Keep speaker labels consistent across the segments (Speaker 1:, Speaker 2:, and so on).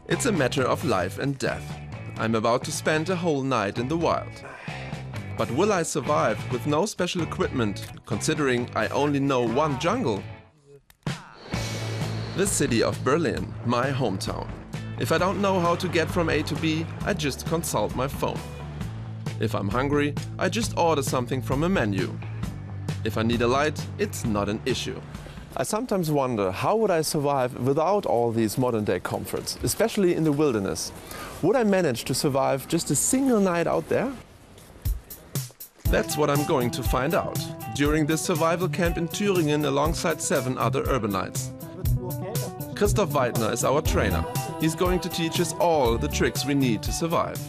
Speaker 1: It's a matter of life and death. I'm about to spend a whole night in the wild. But will I survive with no special equipment, considering I only know one jungle? The city of Berlin, my hometown. If I don't know how to get from A to B, I just consult my phone. If I'm hungry, I just order something from a menu. If I need a light, it's not an issue. I sometimes wonder, how would I survive without all these modern-day comforts, especially in the wilderness? Would I manage to survive just a single night out there? That's what I'm going to find out during this survival camp in Thüringen alongside 7 other urbanites. Christoph Weidner is our trainer. He's going to teach us all the tricks we need to survive.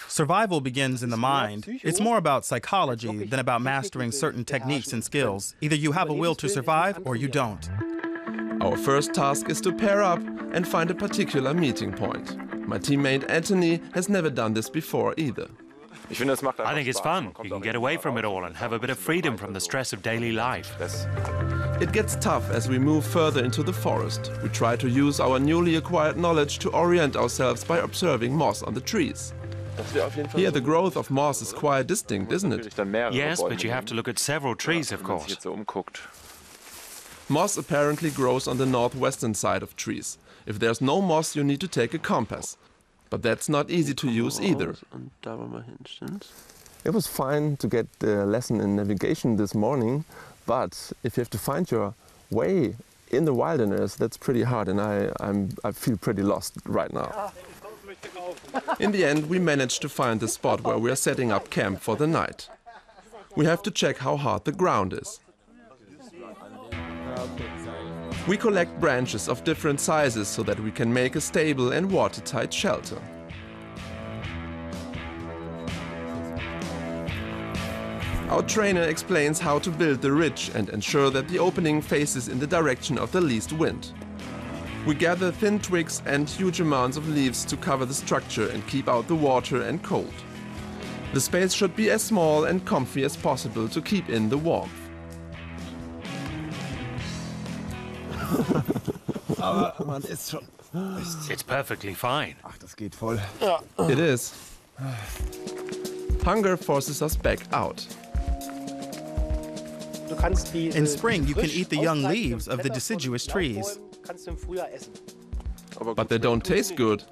Speaker 2: Survival begins in the mind. It's more about psychology than about mastering certain techniques and skills. Either you have a will to survive or you don't.
Speaker 1: Our first task is to pair up and find a particular meeting point. My teammate Anthony has never done this before either.
Speaker 3: I think it's fun. You can get away from it all and have a bit of freedom from the stress of daily life.
Speaker 1: It gets tough as we move further into the forest. We try to use our newly acquired knowledge to orient ourselves by observing moss on the trees. Here the growth of moss is quite distinct, isn't it?
Speaker 3: Yes, but you have to look at several trees, of course.
Speaker 1: Moss apparently grows on the northwestern side of trees. If there's no moss, you need to take a compass. But that's not easy to use either. It was fine to get the lesson in navigation this morning, but if you have to find your way in the wilderness, that's pretty hard, and I feel pretty lost right now. In the end, we managed to find the spot where we are setting up camp for the night. We have to check how hard the ground is. We collect branches of different sizes so that we can make a stable and watertight shelter. Our trainer explains how to build the ridge and ensure that the opening faces in the direction of the least wind. We gather thin twigs and huge amounts of leaves to cover the structure and keep out the water and cold. The space should be as small and comfy as possible to keep in the warmth.
Speaker 3: It's perfectly fine.
Speaker 1: It is. Hunger forces us back out.
Speaker 2: In spring, you can eat the young leaves of the deciduous trees.
Speaker 1: But they don't taste good.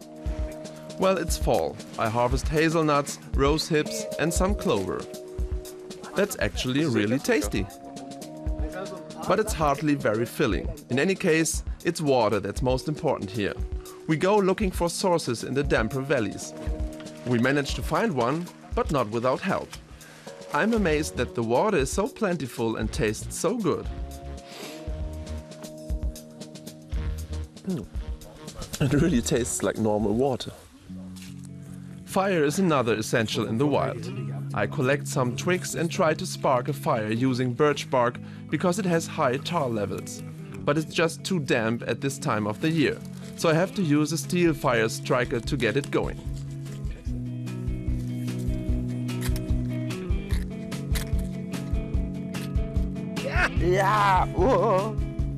Speaker 1: Well, it's fall. I harvest hazelnuts, rose hips and some clover. That's actually really tasty. But it's hardly very filling. In any case, it's water that's most important here. We go looking for sources in the damper valleys. We manage to find one, but not without help. I'm amazed that the water is so plentiful and tastes so good. It really tastes like normal water. Fire is another essential in the wild. I collect some twigs and try to spark a fire using birch bark because it has high tar levels. But it's just too damp at this time of the year, so I have to use a steel fire striker to get it going.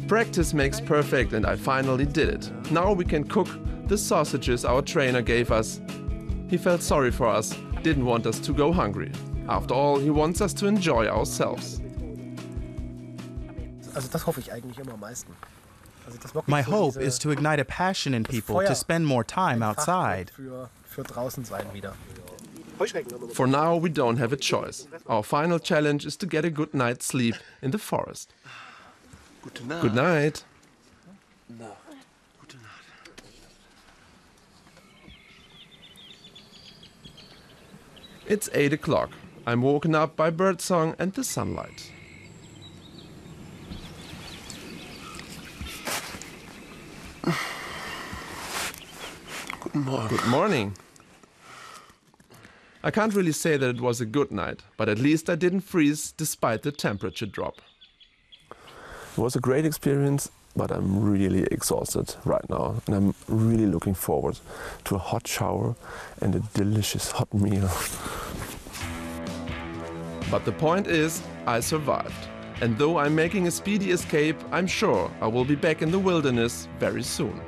Speaker 1: Practice makes perfect, and I finally did it. Now we can cook the sausages our trainer gave us. He felt sorry for us, didn't want us to go hungry. After all, he wants us to enjoy ourselves.
Speaker 2: My hope is to ignite a passion in people to spend more time outside.
Speaker 1: For now, we don't have a choice. Our final challenge is to get a good night's sleep in the forest. Good night. It's 8 o'clock. I'm woken up by birdsong and the sunlight. Good morning. I can't really say that it was a good night, but at least I didn't freeze despite the temperature drop. It was a great experience, but I'm really exhausted right now, and I'm really looking forward to a hot shower and a delicious hot meal. But the point is, I survived. And though I'm making a speedy escape, I'm sure I will be back in the wilderness very soon.